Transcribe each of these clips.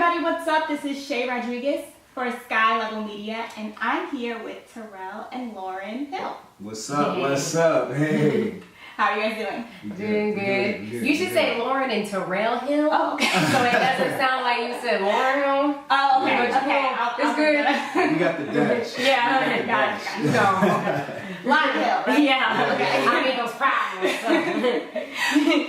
everybody, what's up? This is Shay Rodriguez for Skyy Level Media, and I'm here with Terayle and Loren Hill. What's up? Hey. What's up? Hey. How are you guys doing? Doing good. You should say Loren and Terayle Hill. Oh, okay. So it doesn't sound like you said Loren Hill. Oh, okay. Yeah. Okay. It's good. You got the dash. Yeah, okay, gotcha. No. Lot Hill, right? Yeah. Okay. I made those problems.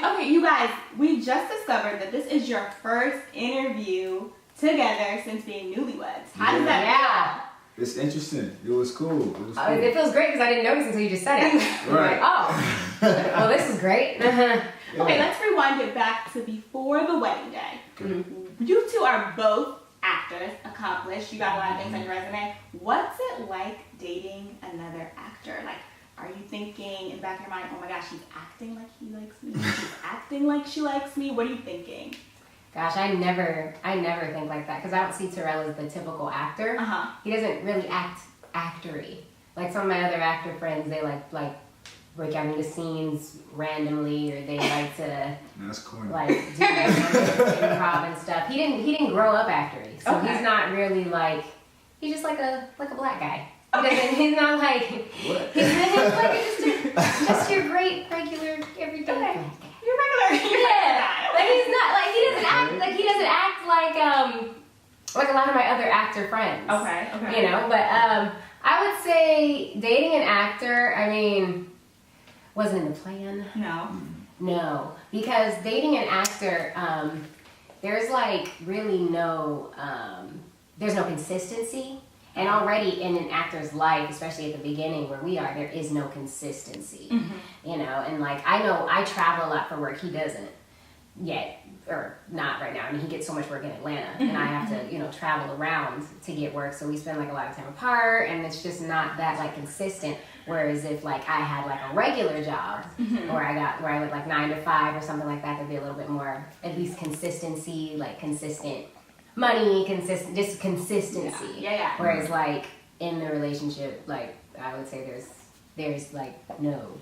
Okay, you guys, we just discovered that this is your first interview together since being newlyweds. How does that feel? It's interesting. It was cool. It feels great because I didn't notice until you just said it. Right. Like, oh, well, this is great. Okay, let's rewind it back to before the wedding day. Okay. You two are both actors, accomplished. You got a lot of things on your resume. What's it like dating another actor? Like, are you thinking in the back of your mind, oh my gosh, he's acting like he likes me. She's acting like she likes me. What are you thinking? Gosh, I never think like that because I don't see Terayle as the typical actor. He doesn't really act actory. Like some of my other actor friends, they like break out into scenes randomly, or they like to that's corny. like do improv and stuff. He didn't grow up actory, so Okay. he's not really like, he's just like a black guy. He's not like What? he's like just your great regular everyday black guy. You're regular. Yeah, like he's not like he doesn't act like a lot of my other actor friends. Okay. You know, but I would say dating an actor, I mean, wasn't in the plan. No, because dating an actor, there's like really no there's no consistency. And already in an actor's life, especially at the beginning where we are, there is no consistency. You know, and like I know I travel a lot for work. He doesn't yet, or not right now. I mean, he gets so much work in Atlanta, and I have to, travel around to get work. So we spend like a lot of time apart, and it's just not that like consistent. Whereas if like I had like a regular job, or where I went like 9 to 5 or something like that, there'd be a little bit more, at least consistency, like consistent money, just consistency. Yeah. Whereas like in the relationship, like I would say there's like no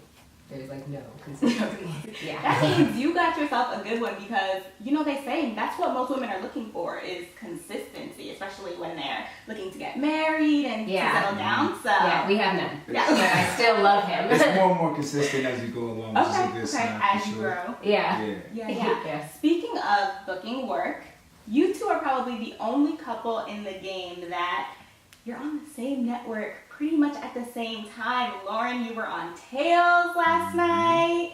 consistency. Yeah. That means you got yourself a good one because, they say that's what most women are looking for is consistency, especially when they're looking to get married and to settle down. So yeah, we have none. Yeah. But I still love him. It's more and more consistent as you go along. Which is a good sign, as for you sure. grow. Yeah. Speaking of booking work, you two are probably the only couple in the game that you're on the same network pretty much at the same time. Loren, you were on Tales last night.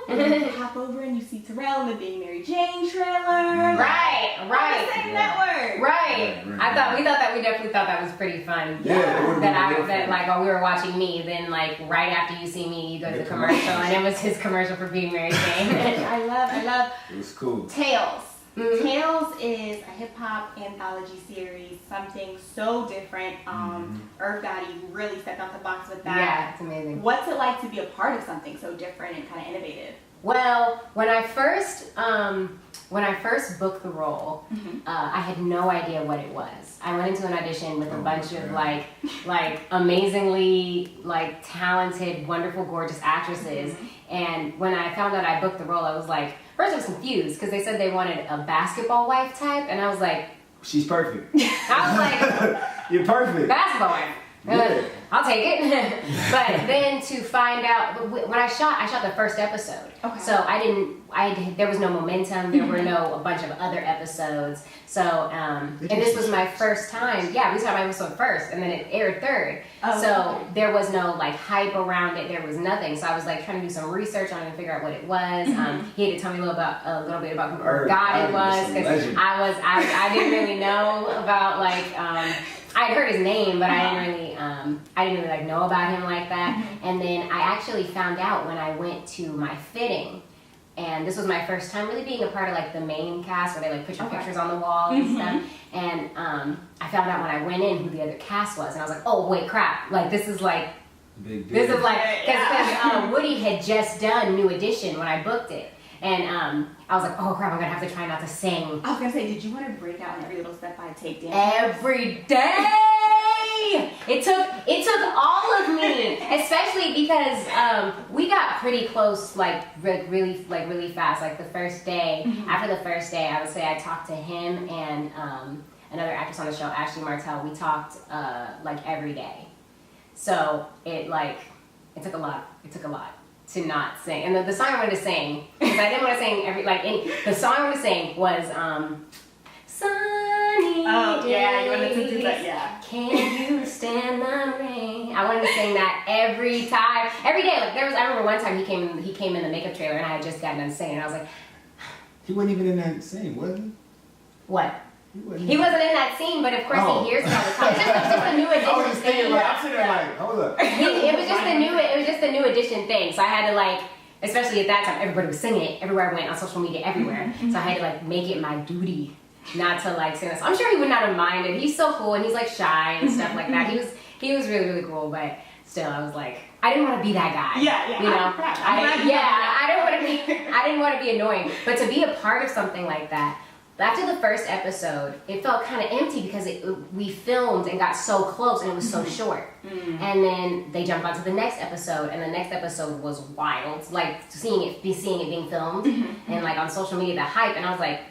And then you hop over and you see Terayle in the Being Mary Jane trailer. Right. On the same network. Right. We definitely thought that was pretty fun. Yeah. That like while we were watching me, then like right after you see me, you go to the commercial, and it was his commercial for Being Mary Jane. I love It was cool. Tales. Tales is a hip-hop anthology series, something so different. Irv Gotti really stepped out the box with that. Yeah, it's amazing. What's it like to be a part of something so different and kind of innovative? Well, when I first booked the role, I had no idea what it was. I went into an audition with a bunch of like amazingly like talented, wonderful, gorgeous actresses. And when I found out I booked the role, I was like, first I was confused because they said they wanted a basketball wife type, and I was like, she's perfect. I was like, You're perfect. basketball wife. Yeah. I'll take it. But then to find out, when I shot the first episode. Okay. So there was no momentum. There were a bunch of other episodes. So, and this was my first time. Yeah, we saw my episode first, and then it aired third. Oh, so okay. there was no like hype around it. There was nothing. So I was like trying to do some research on it and figure out what it was. He had to tell me a little bit about who Irv Gotti was, because I didn't really know about like. I had heard his name, but I didn't really like know about him like that. And then I actually found out when I went to my fitting, and this was my first time really being a part of like the main cast where they like put your pictures on the wall and stuff. And I found out when I went in who the other cast was, and I was like, oh wait, crap! Like this is like Big this is like because Woody had just done New Edition when I booked it. And I was like, oh crap, I'm gonna have to try not to sing. I was gonna say, did you want to break out in every little step I take dance? Every day! me. It took all of me, especially because we got pretty close, really fast. Like the first day, after the first day, I would say I talked to him and another actress on the show, Ashley Martell. We talked like every day. So it took a lot. It took a lot to not sing. And the song I wanted to sing, because I didn't want to sing the song I wanted to sing was Sunny Oh, days, yeah, you wanted to do that, yeah. Can you stand the rain? I wanted to sing that every time, every day. Like I remember one time he came in the makeup trailer and I had just gotten done singing. And I was like, he wasn't even in that scene, was he? what? He wasn't in that scene, but of course he hears it all the time. It's just a new I was edition just thinking, thing. like, I'm sitting there like, hold up. It was just the new edition thing. So I had to especially at that time, everybody was singing it everywhere I went on social media, everywhere. So I had to make it my duty not to sing this. I'm sure he would not have minded. He's so cool and he's shy and stuff like that. He was really, really cool, but still I was I didn't want to be that guy. Yeah. You know? I didn't want to be annoying. But to be a part of something like that, after the first episode, it felt kind of empty because we filmed and got so close and it was so short. And then they jumped onto the next episode, and the next episode was wild. Seeing it being filmed and on social media, the hype, and I was like,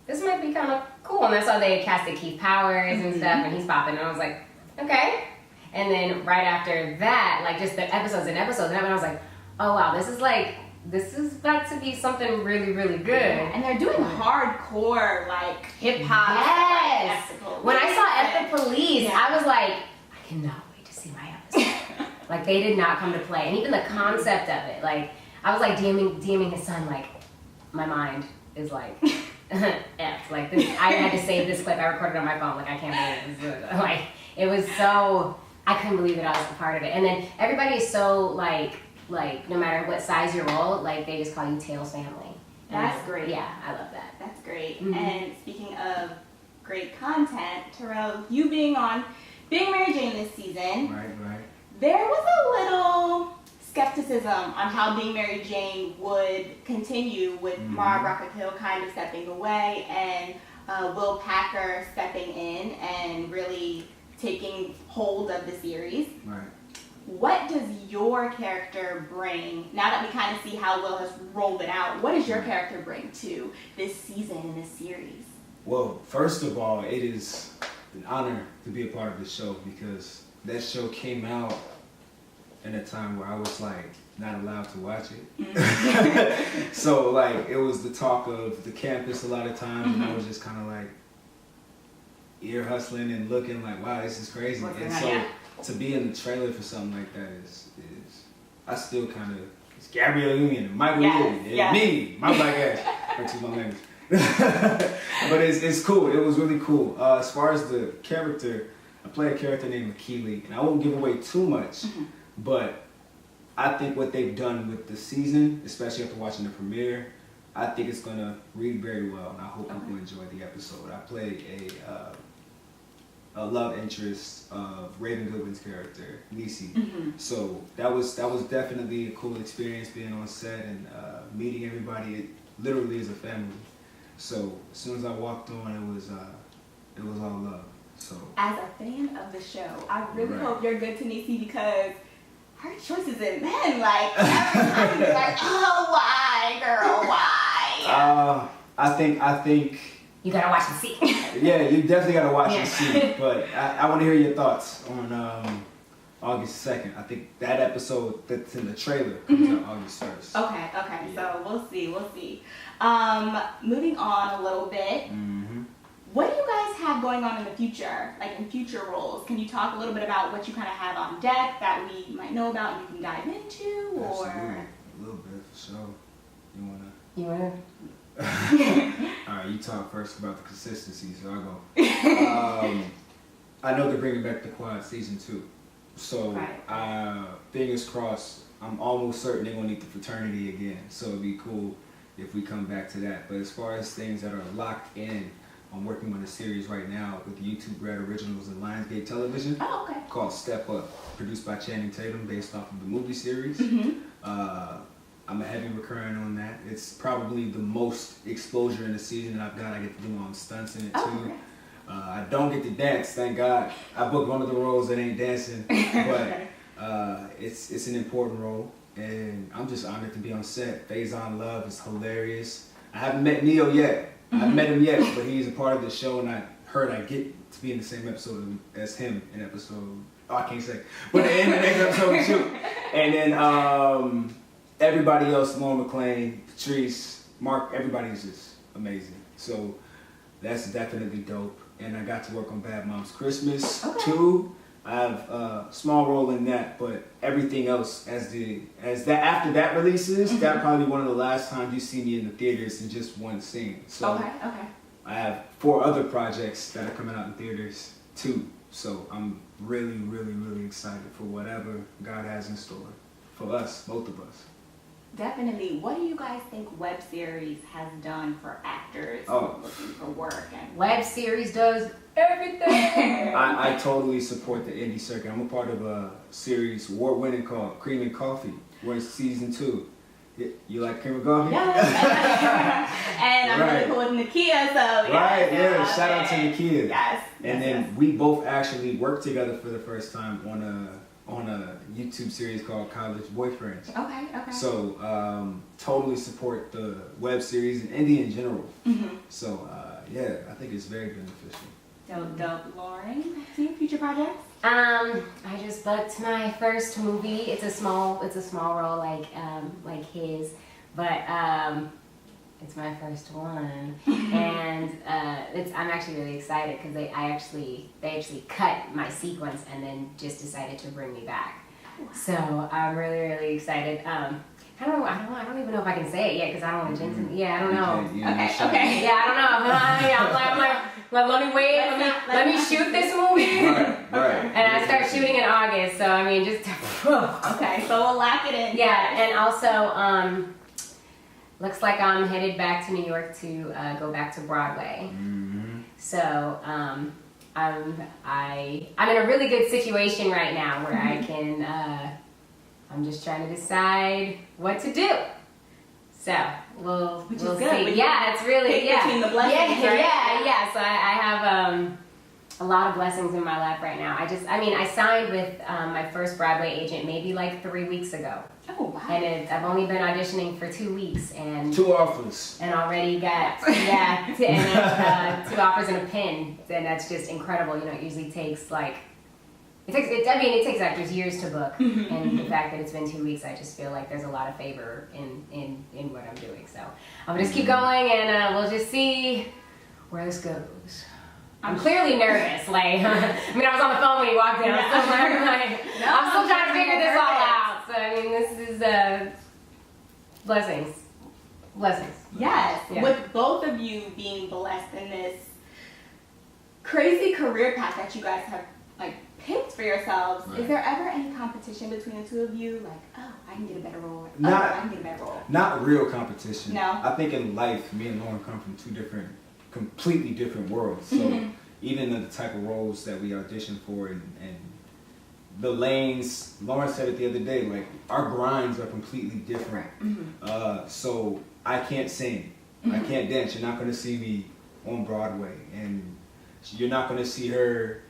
this might be kind of cool. And that's how they casted Keith Powers and stuff, and he's popping, and I was like, okay. And then right after that, just the episodes and episodes, and I was like, oh wow, this is about to be something really, really good. And they're doing hardcore, hip hop. Yes. When I saw F the Police, I was like, I cannot wait to see my episode. They did not come to play. And even the concept of it, I was DMing his son, my mind is F. This, I had to save this clip I recorded on my phone. I can't believe it. It was so, I couldn't believe that I was a part of it. And then everybody is so, no matter what size your role, they just call you Tails family. That's great. Yeah, I love that. That's great. And speaking of great content, Terayle, you being Mary Jane this season, Right. there was a little skepticism on how Being Mary Jane would continue with Mara Brockett Hill kind of stepping away and Will Packer stepping in and really taking hold of the series. Right. What does your character bring, now that we kind of see how Will has rolled it out, what does your character bring to this season and this series? Well, first of all, it is an honor to be a part of the show because that show came out in a time where I was not allowed to watch it. So it was the talk of the campus a lot of times, and I was just kind of ear hustling and looking wow, this is crazy. And so to be in the trailer for something like that is I still kind of, it's Gabrielle Union and Michael Union and me, my black ass, or to my language. But it's cool. It was really cool. As far as the character, I play a character named Keely, and I won't give away too much, but I think what they've done with the season, especially after watching the premiere, I think it's gonna read very well, and I hope people enjoy the episode. I played a love interest of Raven Goodwin's character, Nisi. So that was definitely a cool experience being on set and meeting everybody. It literally is a family. So as soon as I walked on, it was all love. So as a fan of the show, I really hope you're good to Nisi because her choices in men, every time you're oh, why, girl, why? I think you gotta watch and see. Yeah, you definitely gotta watch and see. But I want to hear your thoughts on August 2nd. I think that episode that's in the trailer comes out August 1st. Okay. Yeah. So we'll see. Moving on a little bit. What do you guys have going on in the future, in future roles? Can you talk a little bit about what you kind of have on deck that we might know about and you can dive into? Or a little bit for sure. You wanna? All right, you talk first about the consistency, so I'll go. I know they're bringing back the Quad season 2, so fingers crossed. I'm almost certain they're gonna need the fraternity again, so it'd be cool if we come back to that. But as far as things that are locked in, I'm working on a series right now with YouTube Red Originals and Lionsgate Television called Step Up, produced by Channing Tatum, based off of the movie series. I'm a heavy recurring on that. It's probably the most exposure in the season that I've got. I get to do my own stunts in it too. I don't get to dance, thank God. I booked one of the roles that ain't dancing, but it's an important role, and I'm just honored to be on set. Faison Love is hilarious. I haven't met Neo yet. I haven't met him yet, but he's a part of the show, and I heard I get to be in the same episode as him in episode. Oh, I can't say, but in the next episode too. And then everybody else, Lauren McClain, Patrice, Mark, everybody's just amazing. So that's definitely dope. And I got to work on Bad Moms Christmas too. I have a small role in that, but everything else after that releases, that'll probably be one of the last times you see me in the theaters in just one scene. So Okay. I have 4 other projects that are coming out in theaters too. So I'm really, really, really excited for whatever God has in store for us, both of us. Definitely. What do you guys think web series has done for actors looking for work? And web series does everything. I totally support the indie circuit. I'm a part of a series award-winning called Cream and Coffee. We're in season 2. You like cream and coffee? Yeah. And I'm really cool with Nakia, so shout out to Nakia. Yes. And then we both actually worked together for the first time on a YouTube series called College Boyfriends. Okay. So totally support the web series and indie in general. So I think it's very beneficial. Dope. Loren, future projects? I just booked my first movie. It's a small role like his, but it's my first one, and I'm actually really excited because they actually cut my sequence and then just decided to bring me back. So I'm really, really excited. I don't even know if I can say it yet because I don't want to jinx it. Yeah, I don't know. Okay. Yeah, I don't know. I'm like, let me wait. Let me shoot this movie. Right. And I start shooting in August, so I mean, just. Okay, so we'll lock it in. Yeah, and also, looks like I'm headed back to New York to go back to Broadway. So I'm in a really good situation right now where I can. I'm just trying to decide what to do. So we'll see. Yeah, it's really between the blessings, right? Yeah. So I have a lot of blessings in my life right now. I signed with my first Broadway agent maybe like 3 weeks ago. Oh wow! And I've only been auditioning for 2 weeks and 2 offers. And already got 2 offers and a pin. And that's just incredible. You know, it usually takes like. It takes actors years to book, and the fact that it's been 2 weeks, I just feel like there's a lot of favor in what I'm doing. So I'm gonna just keep going, and we'll just see where this goes. I'm clearly nervous. Like, I was on the phone when you walked in. I'm still trying to figure this all out. So I mean, this is blessings. Yes, yeah. With both of you being blessed in this crazy career path that you guys have picked for yourselves, is there ever any competition between the two of you? Like, oh, I can get a better role. I can get a better role. Not real competition. No. I think in life, me and Loren come from 2 completely different worlds. So even the type of roles that we audition for and the lanes, Loren said it the other day, like our grinds are completely different. So I can't sing. I can't dance. You're not going to see me on Broadway. And you're not going to see her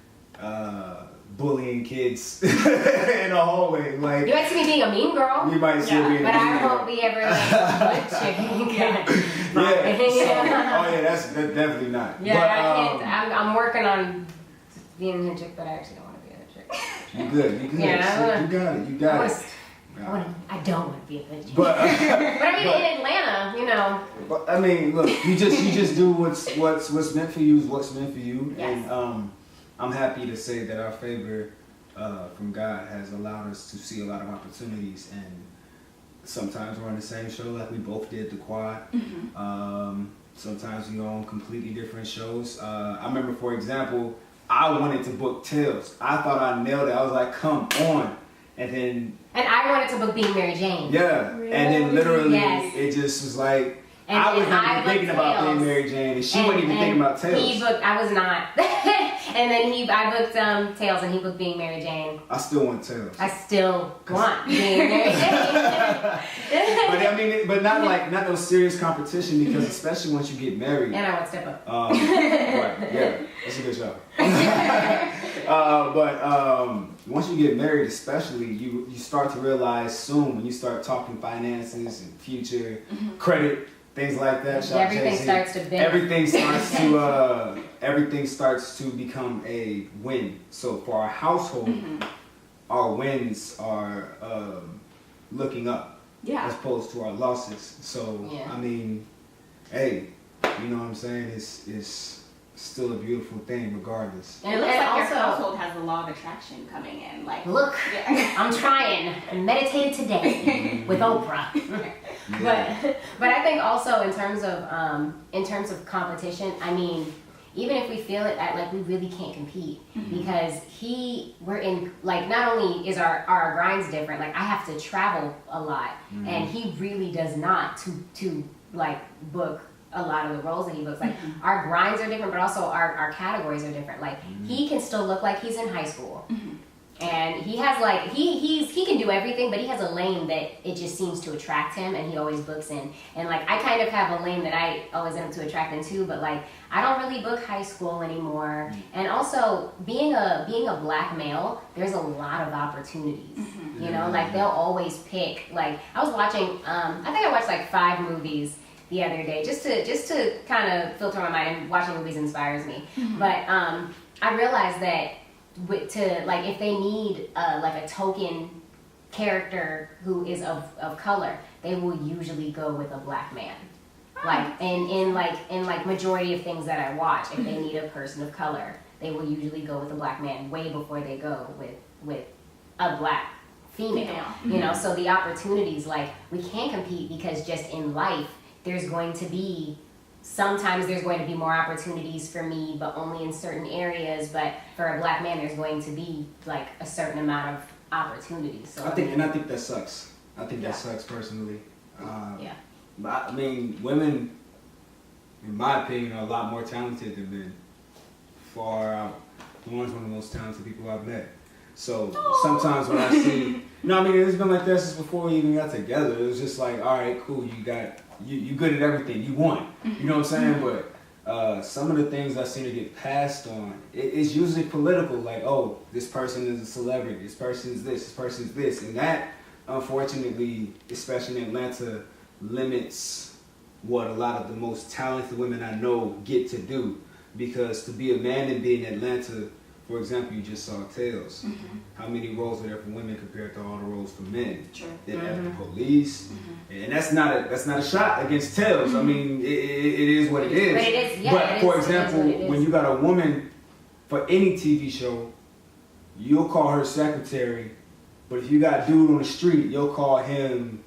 bullying kids in a hallway. Like, you might see me being a mean girl. You might see me being a mean girl. But I won't be ever like a chick. That's definitely not. Yeah, but, I can't. I'm working on being a chick, but I actually don't want to be a chick. You good. Yeah, you got it. I don't want to be a bitch. But in Atlanta, you know. But I mean, look, you just do what's meant for you is what's meant for you. Yes. And I'm happy to say that our favor from God has allowed us to see a lot of opportunities, and sometimes we're on the same show like we both did, The Quad. Sometimes we go on completely different shows. I remember, for example, I wanted to book Tales. I thought I nailed it. I was like, come on. And I wanted to book Being Mary Jane. Yeah. Really? And then literally it just was like, I wasn't even thinking about Being Mary Jane, and she wasn't even thinking about Tales. I was not. And then I booked Tails, and he booked Being Mary Jane. I still want Tails. I still want Being Mary Jane. but not no serious competition, because especially once you get married. And I want Step Up. Right, yeah, that's a good show. But once you get married, especially, you start to realize soon, when you start talking finances and future, credit, things like that. Everything starts to bend. Everything starts to become a win. So for our household, our wins are looking up, as opposed to our losses. So I mean, hey, you know what I'm saying? It's still a beautiful thing, regardless. And it looks like your household has the law of attraction coming in. Like, look, I'm trying. I meditated today with Oprah. But I think also in terms of competition, I mean, even if we feel it, like we really can't compete, because we're in, like, not only is our grinds different, like I have to travel a lot, and he really does not to like book a lot of the roles that he books. Like our grinds are different, but also our categories are different. Like he can still look like he's in high school. And he has like he can do everything, but he has a lane that it just seems to attract him, and he always books in. And like I kind of have a lane that I always end up to attract into, but like I don't really book high school anymore. And also being a black male, there's a lot of opportunities. You know, like they'll always pick. Like I was watching, I think I watched like 5 movies the other day just to kind of filter my mind, and watching movies inspires me. But I realized that if they need like a token character who is of color, they will usually go with a black man. Like in majority of things that I watch, if they need a person of color, they will usually go with a black man way before they go with a black female. You know, so the opportunities, like we can't compete, because just in life sometimes there's going to be more opportunities for me, but only in certain areas. But for a black man, there's going to be like a certain amount of opportunities. So I think that sucks. I think that sucks personally. But I mean, women, in my opinion, are a lot more talented than men. Far out. Lauren's one of the most talented people I've met. So sometimes when I see, it's been like that since before we even got together. It was just like, all right, cool, you good at everything, you won. You know what I'm saying? But some of the things I seem to get passed on, it's usually political. Like, oh, this person is a celebrity, this person is this person is this, and that, unfortunately, especially in Atlanta, limits what a lot of the most talented women I know get to do. Because to be a man and be in Atlanta, for example, you just saw Tails. How many roles are there for women compared to all the roles for men? Then after the police, and that's not a shot against Tails. I mean, it is what it is. But it is, but for example, when you got a woman for any TV show, you'll call her secretary. But if you got a dude on the street, you'll call him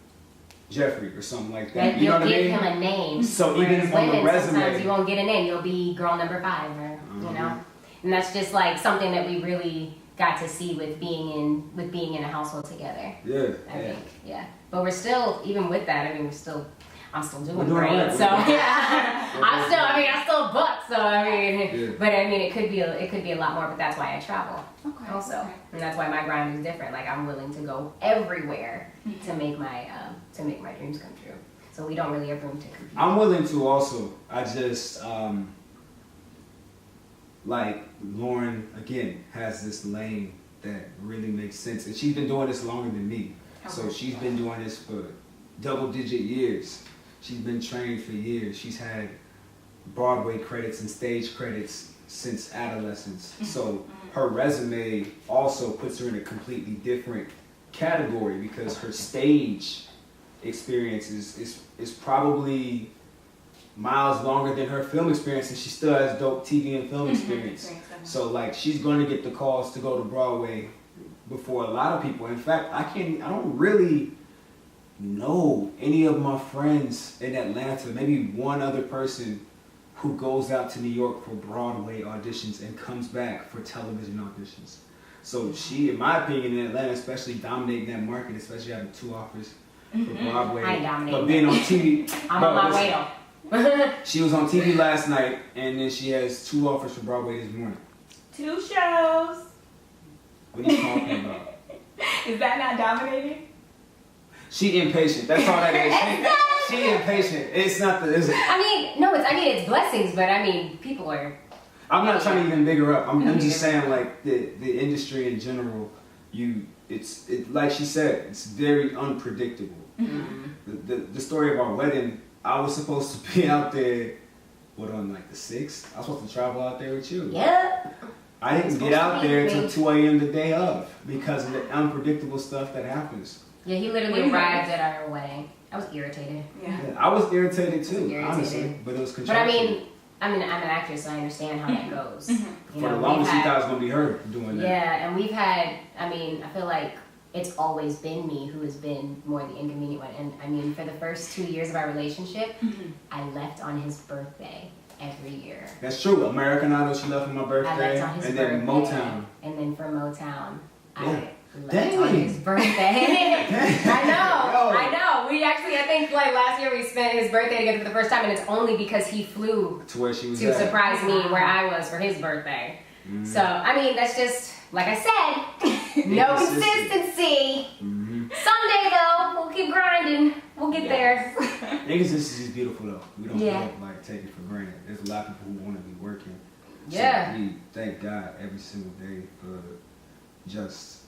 Jeffrey or something like that. You know what I mean? You'll give him a name. So even on the resume, sometimes you won't get a name. You'll be girl number 5, or you know. And that's just like something that we really got to see with being in a household together. I think. But we're still, even with that, I'm still doing great. So I still book. So but it could be a lot more. But that's why I travel also, and that's why my grind is different. Like I'm willing to go everywhere to make my dreams come true. So we don't really have room to compete. I'm willing to also. I just like Loren again has this lane that really makes sense, and she's been doing this longer than me. So she's been doing this for double-digit years. She's been trained for years. She's had Broadway credits and stage credits since adolescence. So her resume also puts her in a completely different category, because her stage experience is probably miles longer than her film experience, and she still has dope TV and film experience. So like she's going to get the calls to go to Broadway before a lot of people. In fact, I don't really know any of my friends in Atlanta, maybe one other person who goes out to New York for Broadway auditions and comes back for television auditions. So she, in my opinion, in Atlanta, especially dominating that market, especially having 2 offers for Broadway. I dominate. But being on TV, I'm on my way though. She was on TV last night, and then she has 2 offers for Broadway this morning. 2 shows. What are you talking about? Is that not dominating? She impatient. That's all that is. She impatient. It's not the. Is it? I mean, no, it's blessings, but I mean, people are. I'm not trying to even big her up. I'm just saying, like, the industry in general, it's like she said, it's very unpredictable. Mm-hmm. The story of our wedding, I was supposed to be out there, on like the 6th? I was supposed to travel out there with you. Yep. I didn't get out there until 2 a.m. the day of because of the unpredictable stuff that happens. Yeah, he literally arrived at our wedding. I was irritated. Yeah, I was irritated too, honestly, but it was contractual. But I'm an actress, so I understand how that goes. Mm-hmm. For the longest, she thought it was going to be her doing that. Yeah, and we've had, I feel like it's always been me who has been more the inconvenient one. And I mean, for the first 2 years of our relationship, I left on his birthday every year. That's true. American Idol, she left on my birthday. I left on his birthday. Then Motown. And then for Motown, Yeah. I left on his birthday. I know. We actually, I think like last year we spent his birthday together for the first time, and it's only because he flew to where she was to surprise me where I was for his birthday. Mm-hmm. So, I mean, that's just, like I said, no consistency. Mm-hmm. Someday though, we'll keep grinding. We'll get there. Inconsistency is beautiful though. We don't take it for granted. There's a lot of people who want to be working. Yeah. So we thank God every single day for just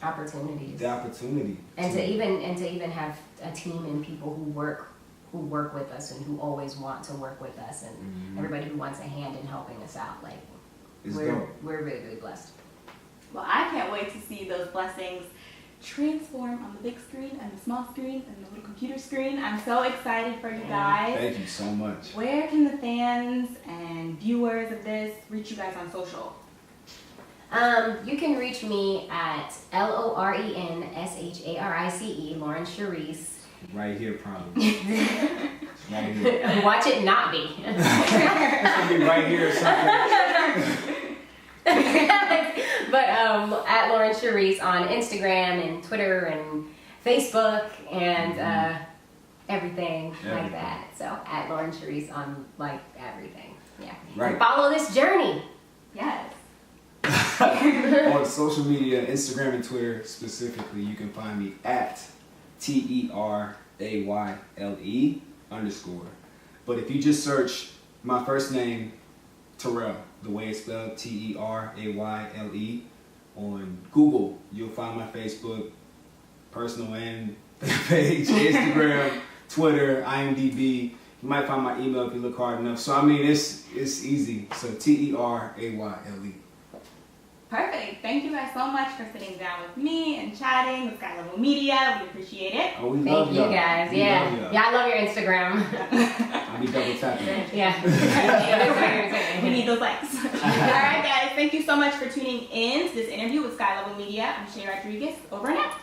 opportunities. The opportunity. And to even have a team and people who work with us and who always want to work with us and everybody who wants a hand in helping us out. Like we're really, really blessed. Well, I can't wait to see those blessings transform on the big screen and the small screen and the little computer screen. I'm so excited for you guys. Thank you so much. Where can the fans and viewers of this reach you guys on social? You can reach me at LorenSharice, Loren Sharice. Right here, probably. Right here. Watch it not be. It's gonna be right here or something. But at Loren Sharice on Instagram and Twitter and Facebook and everything like that. So at Loren Sharice on like everything. Yeah. Right. And follow this journey. Yes. On social media, Instagram and Twitter specifically, you can find me at TERAYLE_. But if you just search my first name, Terayle, the way it's spelled, TERAYLE, on Google, you'll find my Facebook, personal and page, Instagram, Twitter, IMDb. You might find my email if you look hard enough. So I mean, it's easy. So TERAYLE. Perfect. Thank you guys so much for sitting down with me and chatting with Skyy Level Media. We appreciate it. Oh, we love you guys. Yeah, I love your Instagram. I'll be double tapping. Yeah. We need those likes. All right, guys. Thank you so much for tuning in to this interview with Skyy Level Media. I'm Shay Rodriguez. Over and out.